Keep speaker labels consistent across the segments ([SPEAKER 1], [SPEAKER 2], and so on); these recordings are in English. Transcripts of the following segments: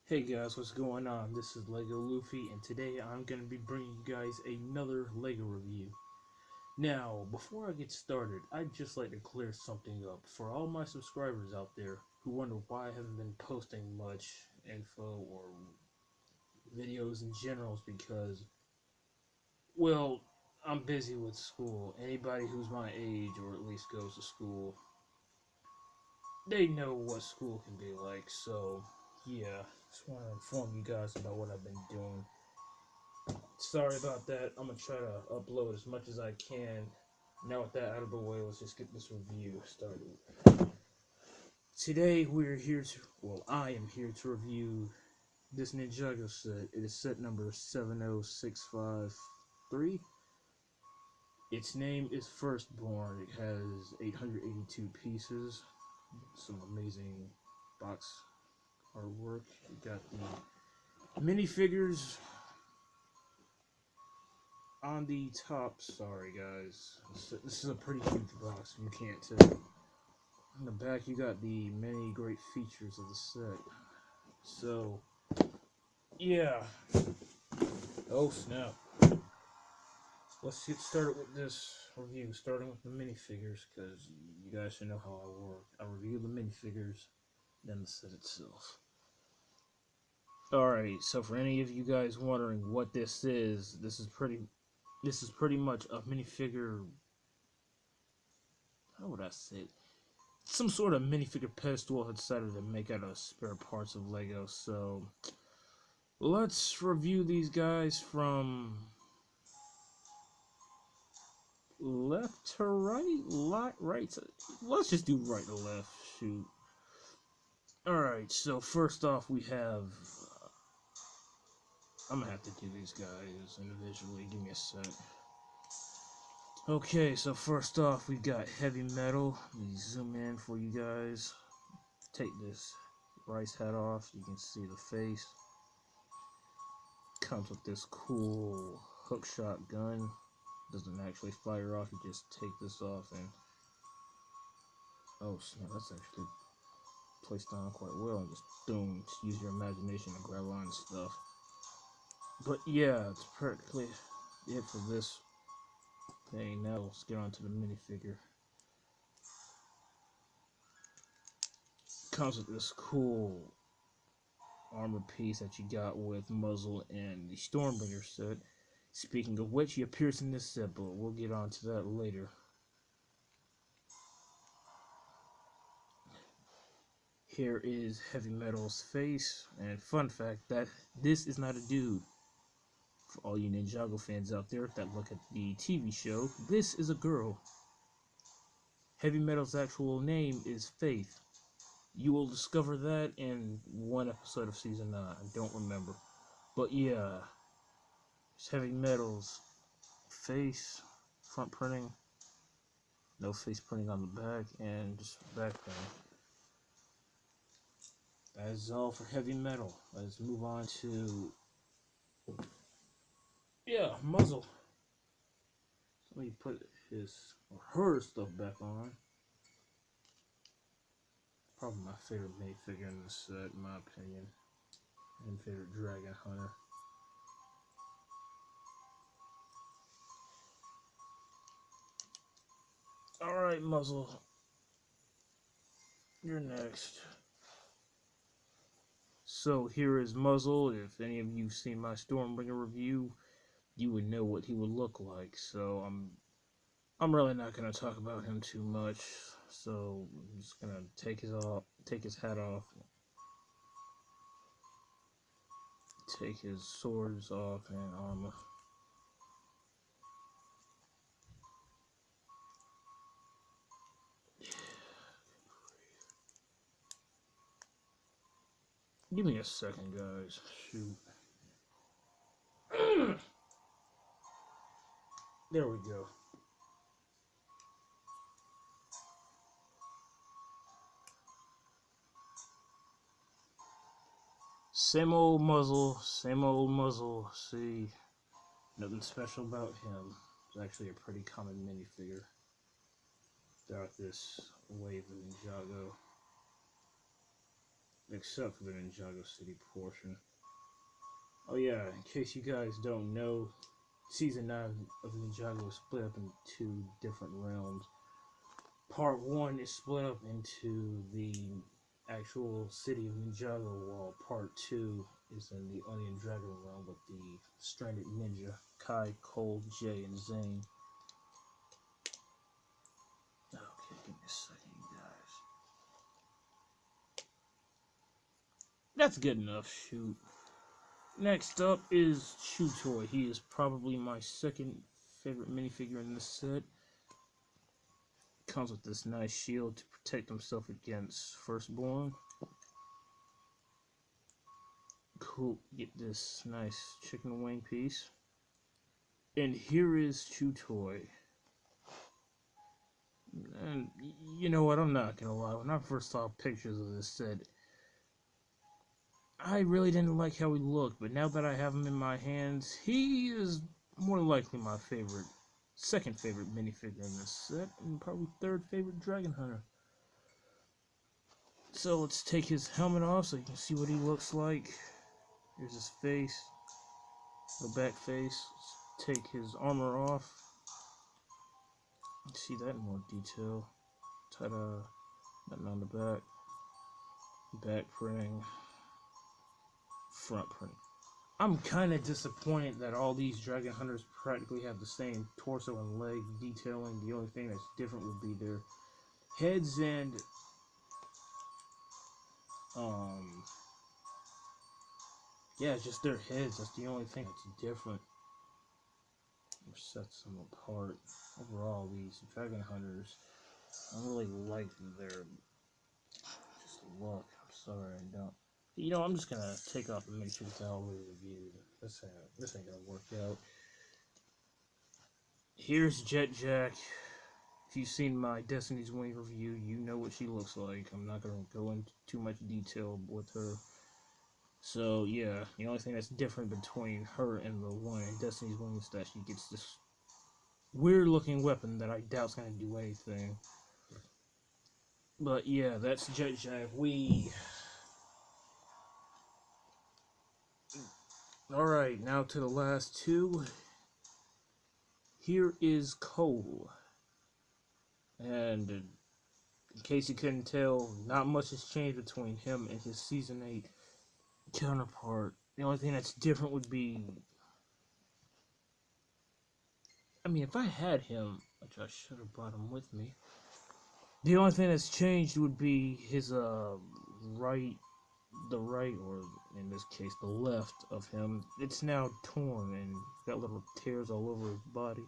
[SPEAKER 1] Hey guys, what's going on? This is Lego Luffy, and today I'm going to be bringing you guys another Lego review. Now, before I get started, I'd just like to clear something up for all my subscribers out there who wonder why I haven't been posting much info or videos in general. Because, well, I'm busy with school. Anybody who's my age or at least goes to school, they know what school can be like. So, yeah, just want to inform you guys about what I've been doing. Sorry about that. I'm gonna try to upload as much as I can. Now with that out of the way, let's just get this review started. Today we're here to, I am here to review this Ninjago set. It is set number 70653. Its name is Firstbourne. It has 882 pieces. Some amazing box artwork. You got the minifigures on the top. Sorry guys, this is a pretty huge box, you can't tell. On the back you got the many great features of the set. So yeah, oh snap, let's get started with this review, starting with the minifigures, because you guys should know how I work. I review the minifigures, then the set itself. Alright, so for any of you guys wondering what this is, this is pretty much a minifigure. How would I say it? Some sort of minifigure pedestal I decided to make out of spare parts of Lego. So let's review these guys from left to right, right to, let's just do right to left. Shoot. Alright, so first off we have, I'm gonna have to do these guys individually. Give me a sec. Okay, so first off we got Heavy Metal. Let me zoom in for you guys. Take this rice hat off so you can see the face. Comes with this cool hook shot gun. Doesn't actually fire off, you just take this off and, oh snap, that's actually placed on quite well, and just boom, just use your imagination to grab on stuff. But yeah, it's practically it for this thing. Now let's get on to the minifigure. Comes with this cool armor piece that you got with muzzle and the Stormbringer set. Speaking of which, he appears in this set, but we'll get on to that later. Here is Heavy Metal's face, and fun fact that this is not a dude. For all you Ninjago fans out there that look at the TV show, this is a girl. Heavy Metal's actual name is Faith. You will discover that in one episode of season 9. I don't remember. But yeah, it's Heavy Metal's face, front printing, no face printing on the back, and just back printing. That is all for Heavy Metal. Let's move on to, yeah, Muzzle. Let me put his or her stuff back on. Probably my favorite minifigure in this set, in my opinion. And favorite Dragon Hunter. Alright, Muzzle. You're next. So here is Muzzle. If any of you have seen my Stormbringer review, you would know what he would look like. So I'm really not gonna talk about him too much. So I'm just gonna take his hat off, take his swords off and armor. Give me a second, guys. Shoot. There we go. Same old Muzzle, same old Muzzle. See, nothing special about him. It's actually a pretty common minifigure throughout this wave of Ninjago. except for the Ninjago City portion. Oh yeah, in case you guys don't know, Season 9 of Ninjago is split up into two different realms. Part 1 is split up into the actual city of Ninjago, while Part 2 is in the Onion Dragon realm with the stranded ninja, Kai, Cole, Jay, and Zane. Okay, give me a second, you guys. That's good enough, shoot. Next up is Chew Toy. He is probably my second favorite minifigure in this set. Comes with this nice shield to protect himself against Firstbourne. Cool, get this nice chicken wing piece. And here is Chew Toy. And you know what, I'm not gonna lie, when I first saw pictures of this set, I really didn't like how he looked, but now that I have him in my hands, he is more likely my second favorite minifigure in this set, and probably third favorite Dragon Hunter. So let's take his helmet off so you can see what he looks like. Here's his face, the back face. Let's take his armor off. You see that in more detail. Ta-da! Nothing on the back printing, front printing. I'm kind of disappointed that all these Dragon Hunters practically have the same torso and leg detailing. The only thing that's different would be their heads and yeah, just their heads. That's the only thing that's different. Or sets them apart. Overall, these Dragon Hunters, I don't really like their just look. I'm sorry, I don't. You know, I'm just gonna take off and make sure it's all reviewed. This ain't gonna work out. Here's Jet Jack. If you've seen my Destiny's Wing review, you know what she looks like. I'm not gonna go into too much detail with her. So yeah, the only thing that's different between her and the one in Destiny's Wing is that she gets this weird looking weapon that I doubt's gonna do anything. But yeah, that's Jet Jack. Alright, now to the last two. Here is Cole. And in case you couldn't tell, not much has changed between him and his Season 8 counterpart. The only thing that's different would be, I mean, if I had him, which I should have brought him with me, the only thing that's changed would be his the right, or in this case the left of him. It's now torn and got little tears all over his body.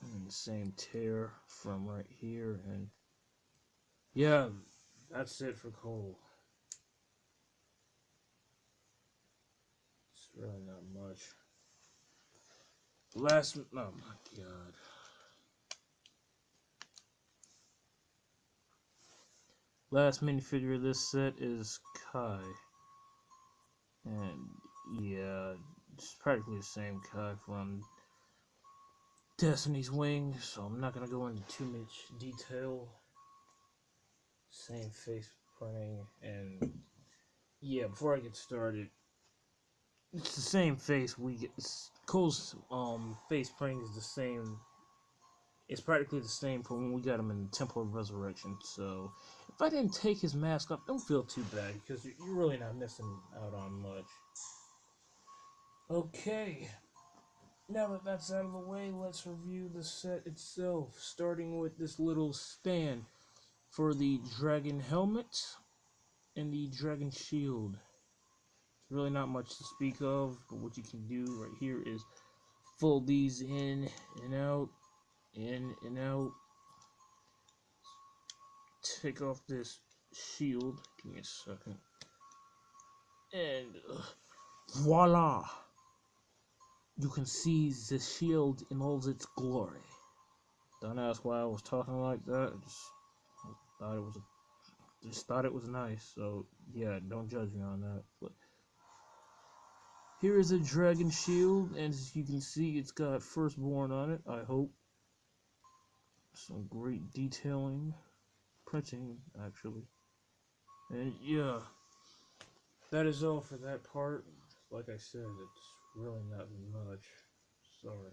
[SPEAKER 1] And the same tear from right here, and yeah, that's it for Cole. It's really not much. Oh my god. Last minifigure of this set is Kai. And yeah, it's practically the same Kai from Destiny's Wing, so I'm not gonna go into too much detail. Same face printing, and yeah, before I get started, it's the same face we get. Cole's face printing is the same. It's practically the same from when we got him in the Temple of Resurrection. So if I didn't take his mask off, don't feel too bad because you're really not missing out on much. Okay, now that that's out of the way, let's review the set itself, starting with this little stand for the dragon helmet and the dragon shield. It's really not much to speak of, but what you can do right here is fold these in and out, in and out. Take off this shield. Give me a second. And voila! You can see the shield in all its glory. Don't ask why I was talking like that. I just thought it was nice. So yeah, don't judge me on that. But here is a dragon shield, and as you can see, it's got Firstbourne on it. I hope. Some great detailing, printing actually. And yeah, that is all for that part. Like I said, it's really not much. Sorry.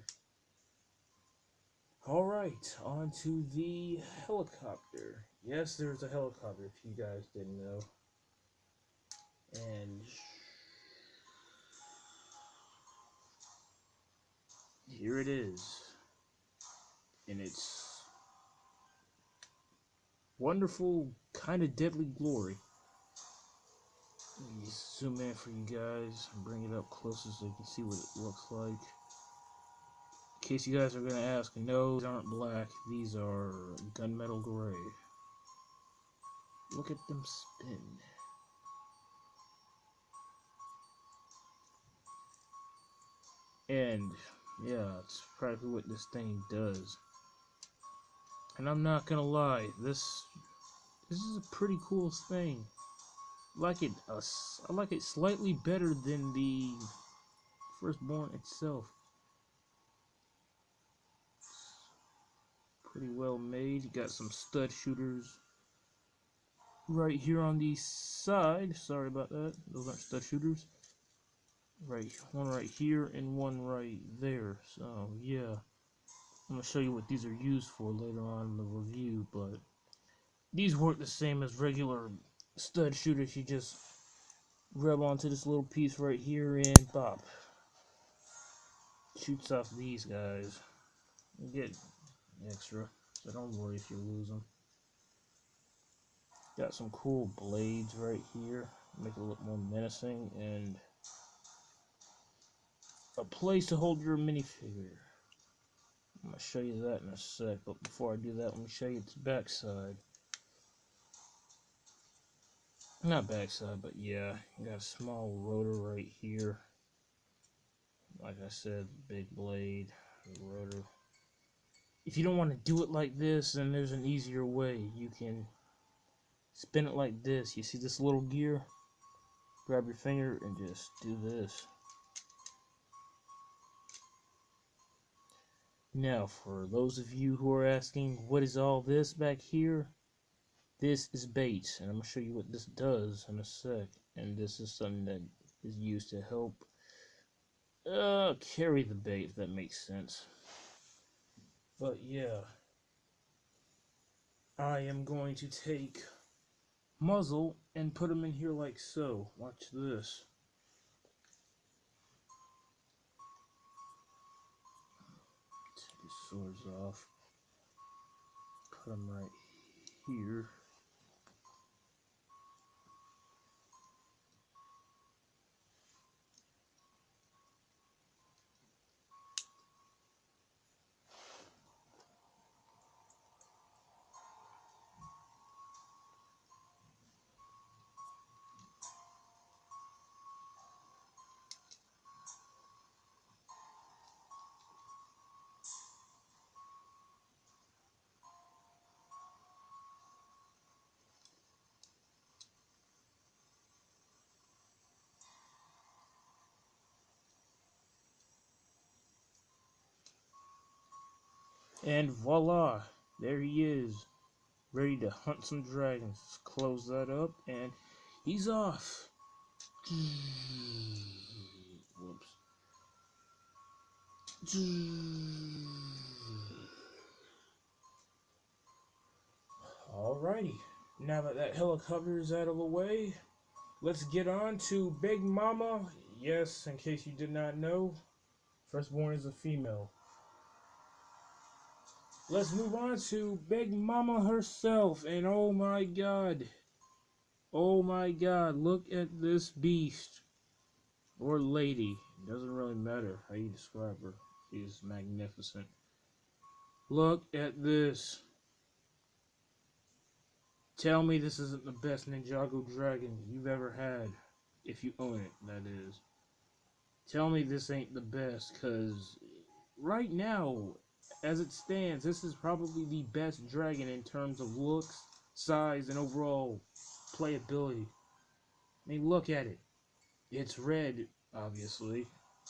[SPEAKER 1] Alright, on to the helicopter. Yes, there's a helicopter, if you guys didn't know. And here it is. In its wonderful, kind of deadly glory. Let me zoom in for you guys and bring it up closer so you can see what it looks like. In case you guys are going to ask, no, these aren't black. These are gunmetal gray. Look at them spin. And, yeah, it's practically what this thing does. And I'm not gonna lie, this is a pretty cool thing. I like it slightly better than the Firstbourne itself. Pretty well made. You got some stud shooters right here on the side. Sorry about that. Those aren't stud shooters. Right, one right here and one right there. So yeah, I'm gonna show you what these are used for later on in the review. But these work the same as regular stud shooters. You just rub onto this little piece right here and pop. Shoots off these guys. You get extra, so don't worry if you lose them. Got some cool blades right here, make it look more menacing, and a place to hold your minifigure. I'm going to show you that in a sec, but before I do that, let me show you its backside. Not backside, but yeah, you got a small rotor right here. Like I said, big blade, rotor. If you don't want to do it like this, then there's an easier way. You can spin it like this. You see this little gear? Grab your finger and just do this. Now, for those of you who are asking, what is all this back here? This is bait, and I'm going to show you what this does in a sec. And this is something that is used to help carry the bait, if that makes sense. But yeah, I am going to take muzzle and put them in here like so. Watch this. Take his swords off. Put them right here. And voila, there he is, ready to hunt some dragons. Let's close that up, and he's off. Whoops. Alrighty, now that helicopter is out of the way, let's get on to Big Mama. Yes, in case you did not know, Firstborn is a female. Let's move on to Big Mama herself, and oh my god, look at this beast, or lady, doesn't really matter how you describe her, she's magnificent. Look at this. Tell me this isn't the best Ninjago dragon you've ever had, if you own it, that is. Tell me this ain't the best, because right now, as it stands, this is probably the best dragon in terms of looks, size, and overall playability. I mean, look at it. It's red, obviously.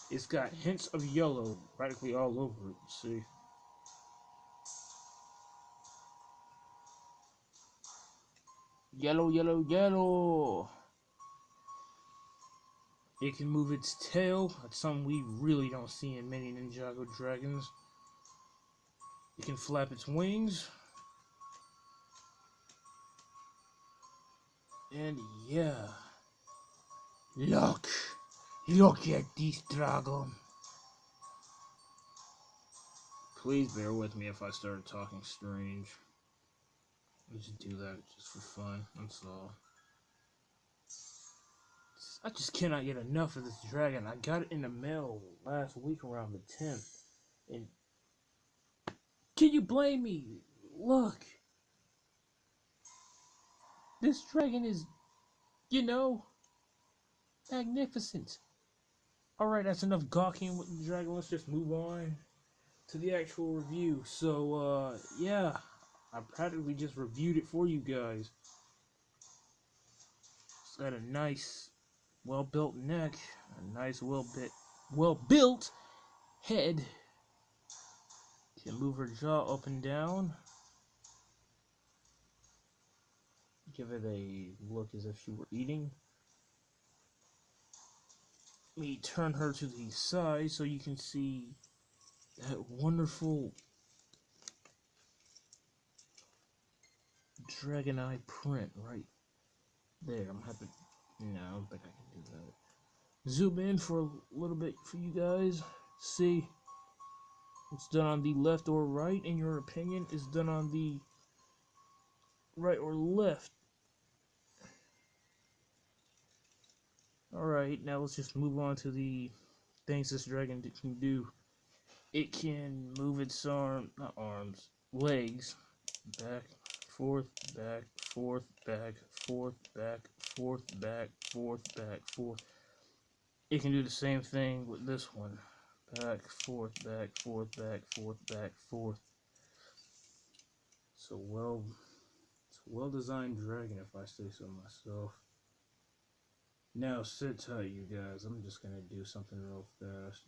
[SPEAKER 1] It's got hints of yellow practically all over it, see? Yellow, yellow, yellow. It can move its tail. That's something we really don't see in many Ninjago dragons. It can flap its wings. And yeah. Look at this dragon. Please bear with me if I start talking strange. I just do that just for fun, that's all. I just cannot get enough of this dragon. I got it in the mail last week around the 10th. And can you blame me? Look. This dragon is, magnificent. Alright, that's enough gawking with the dragon. Let's just move on to the actual review. So, yeah. I practically just reviewed it for you guys. It's got a nice, well-built neck. A nice, well-built head. Can move her jaw up and down. Give it a look as if she were eating. Let me turn her to the side so you can see that wonderful dragon eye print right there. I'm happy. No, I don't think I can do that. Zoom in for a little bit for you guys. See, it's done on the left or right. In your opinion, it's done on the right or left. Alright, now let's just move on to the things this dragon can do. It can move its legs, back, forth, back, forth, back, forth, back, forth, back, forth, back, forth. It can do the same thing with this one. Back, forth, back, forth, back, forth, back, forth. It's a well-designed dragon, if I say so myself. Now sit tight, you guys. I'm just gonna do something real fast.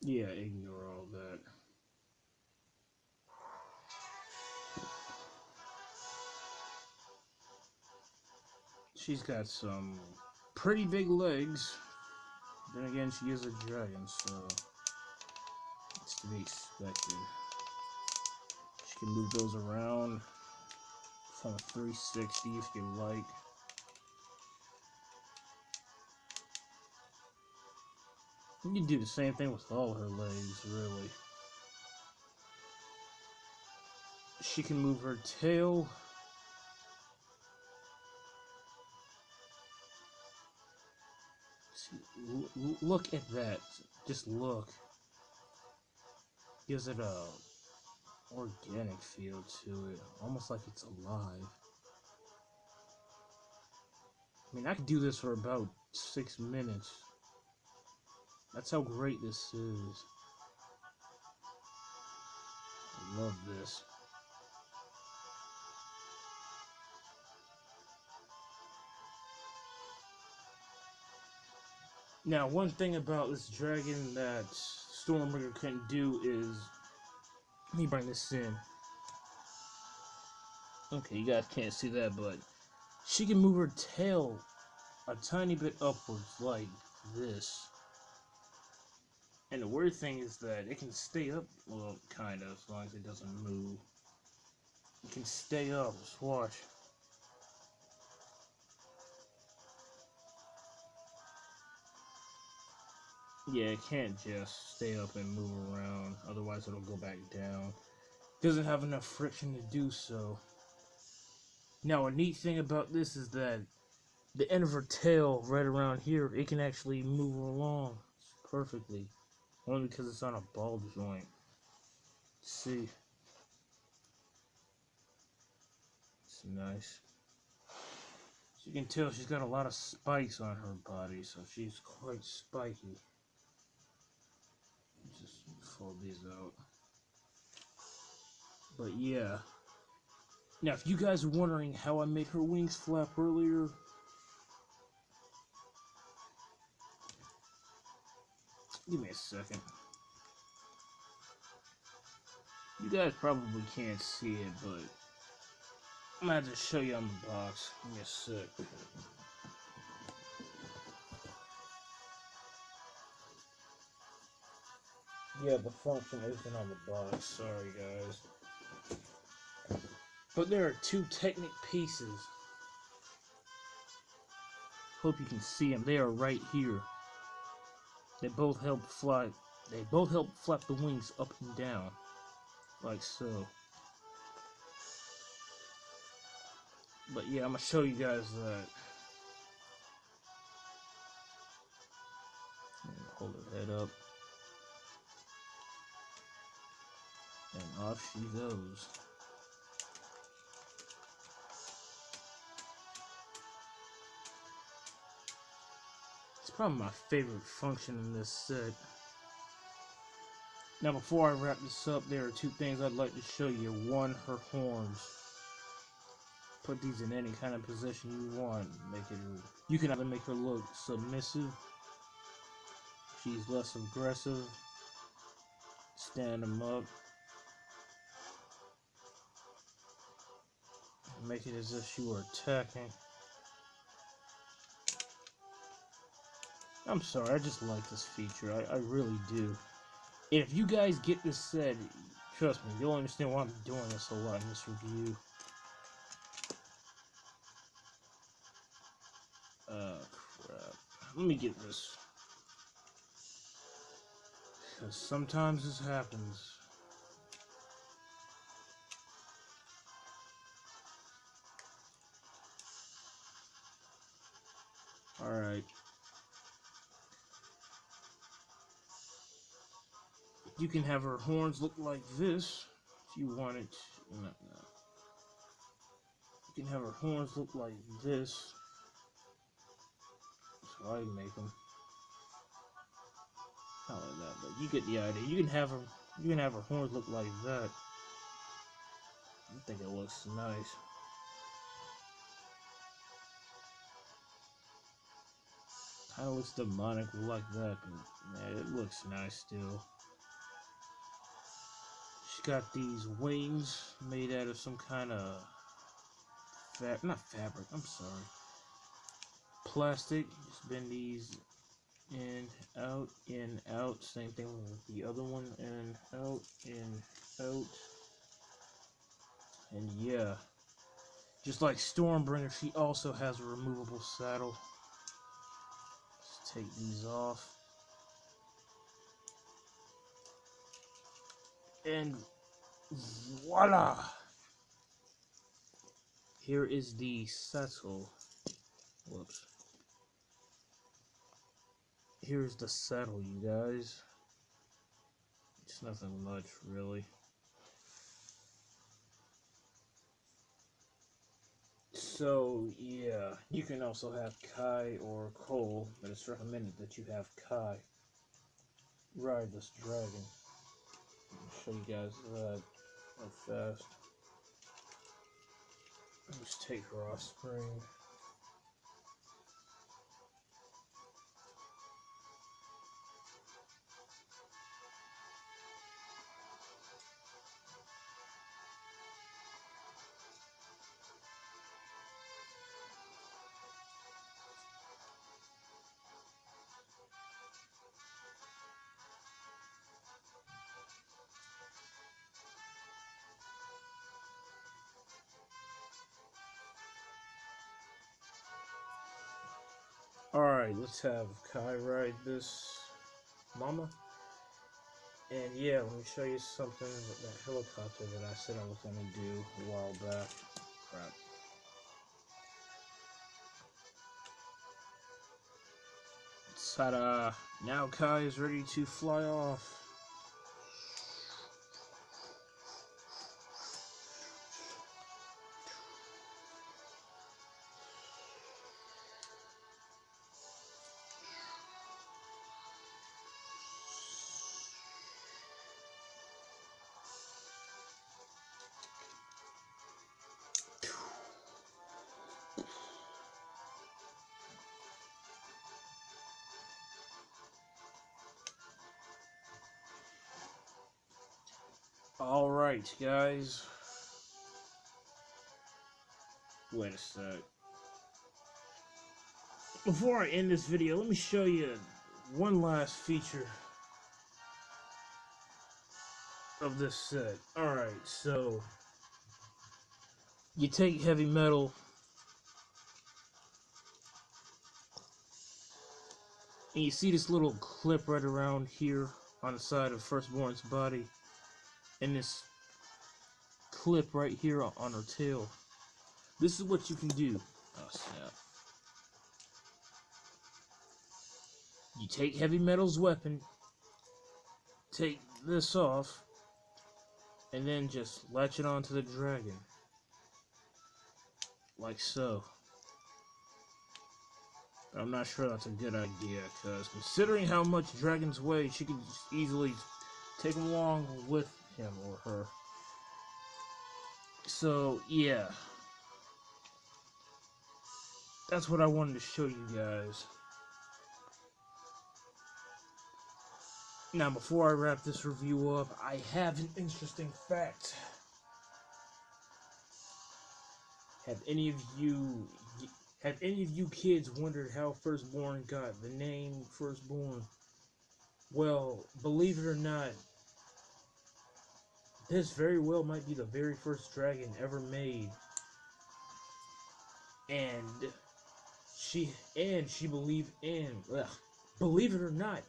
[SPEAKER 1] Yeah, ignore all that. She's got some pretty big legs. Then again, she is a dragon, so it's to be expected. She can move those around from a 360 if you like. You can do the same thing with all her legs, really. She can move her tail. See, look at that. Just look. Gives it a organic feel to it. Almost like it's alive. I mean, I could do this for about 6 minutes. That's how great this is. I love this. Now, one thing about this dragon that Stormbreaker couldn't do is... Let me bring this in. Okay, you guys can't see that, but she can move her tail a tiny bit upwards like this. And the weird thing is that it can stay up, well, kind of, as long as it doesn't move. It can stay up, just watch. Yeah, it can't just stay up and move around, otherwise it'll go back down. Doesn't have enough friction to do so. Now, a neat thing about this is that the end of her tail, right around here, it can actually move along perfectly. Only because it's on a ball joint. See? It's nice. As you can tell, she's got a lot of spikes on her body, so she's quite spiky. Just fold these out. But yeah. Now, if you guys are wondering how I made her wings flap earlier, Give me a second. You guys probably can't see it, but I'm gonna have to show you on the box. Give me a sec. Yeah, the function isn't on the box. Sorry, guys. But there are two Technic pieces. Hope you can see them. They are right here. They both help fly. They both help flap the wings up and down, like so. But yeah, I'm gonna show you guys that. Hold her head up, and off she goes. It's probably my favorite function in this set. Now, before I wrap this up, there are two things I'd like to show you. One, her horns. Put these in any kind of position you want. You can either make her look submissive. She's less aggressive. Stand them up. Make it as if she were attacking. I'm sorry, I just like this feature. I really do. And if you guys get this set, trust me, you'll understand why I'm doing this a lot in this review. Crap. Let me get this. Because sometimes this happens. Alright. You can have her horns look like this if you want it. No. You can have her horns look like this. So I make them. Not like that, but you get the idea. You can have her horns look like that. I think it looks nice. Kind of looks demonic like that, but man, it looks nice still. She's got these wings made out of some kind of not fabric. I'm sorry, plastic. Just bend these in, out. Same thing with the other one. In, out. And yeah, just like Stormbringer, she also has a removable saddle. Let's take these off. And voila! Here is the saddle. Whoops. Here's the saddle, you guys. It's nothing much, really. So, yeah. You can also have Kai or Cole, but it's recommended that you have Kai ride this dragon. I'll show you guys that real fast. Let's take her off screen. Alright, let's have Kai ride this mama. And yeah, let me show you something with that helicopter that I said I was going to do a while back. Crap. Ta-da! Now Kai is ready to fly off. Alright, guys. Wait a sec. Before I end this video, let me show you one last feature of this set. Alright, so you take heavy metal, and you see this little clip right around here on the side of Firstbourne's body, and this clip right here on her tail. This is what you can do. Oh snap. You take heavy metal's weapon, take this off, and then just latch it onto the dragon. Like so. I'm not sure that's a good idea, because considering how much dragons weigh, she could just easily take them along with him or her. So, yeah. That's what I wanted to show you guys. Now, before I wrap this review up, I have an interesting fact. Have any of you kids wondered how Firstbourne got the name Firstbourne? Well, believe it or not, this very well might be the very first dragon ever made. And she believe it or not,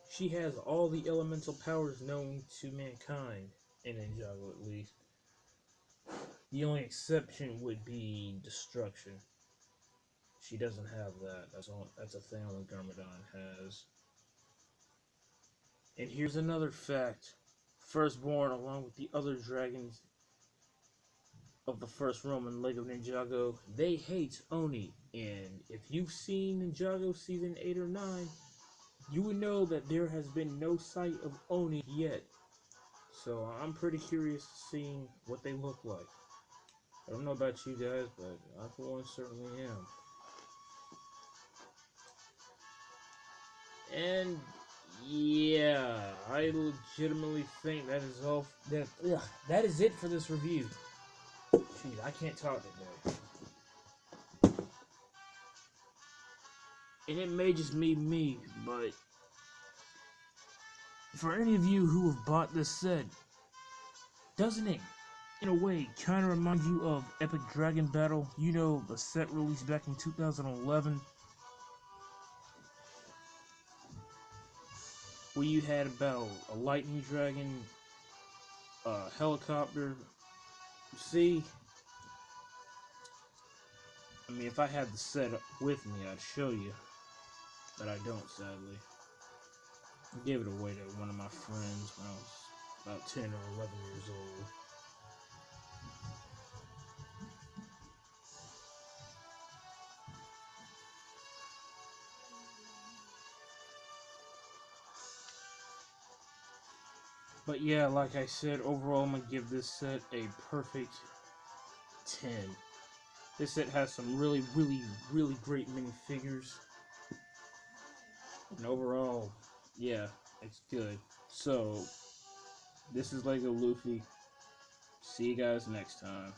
[SPEAKER 1] she has all the elemental powers known to mankind, in Ninjago at least. The only exception would be destruction. She doesn't have that. That's a thing only Garmadon has. And here's another fact. Firstbourne, along with the other dragons of the first realm in LEGO Ninjago, they hate Oni. And if you've seen Ninjago Season 8 or 9, you would know that there has been no sight of Oni yet. So I'm pretty curious to see what they look like. I don't know about you guys, but I for one certainly am. And yeah, I legitimately think that is all. That is it for this review. Jeez, I can't talk today. And it may just be me, but for any of you who have bought this set, doesn't it, in a way, kind of remind you of Epic Dragon Battle? You know, the set released back in 2011, where you had about a lightning dragon, a helicopter. See, I mean, if I had the set with me, I'd show you, but I don't, sadly. I gave it away to one of my friends when I was about 10 or 11 years old. But yeah, like I said, overall I'm going to give this set a perfect 10. This set has some really great minifigures. And overall, yeah, it's good. So, this is LEGO Luffy. See you guys next time.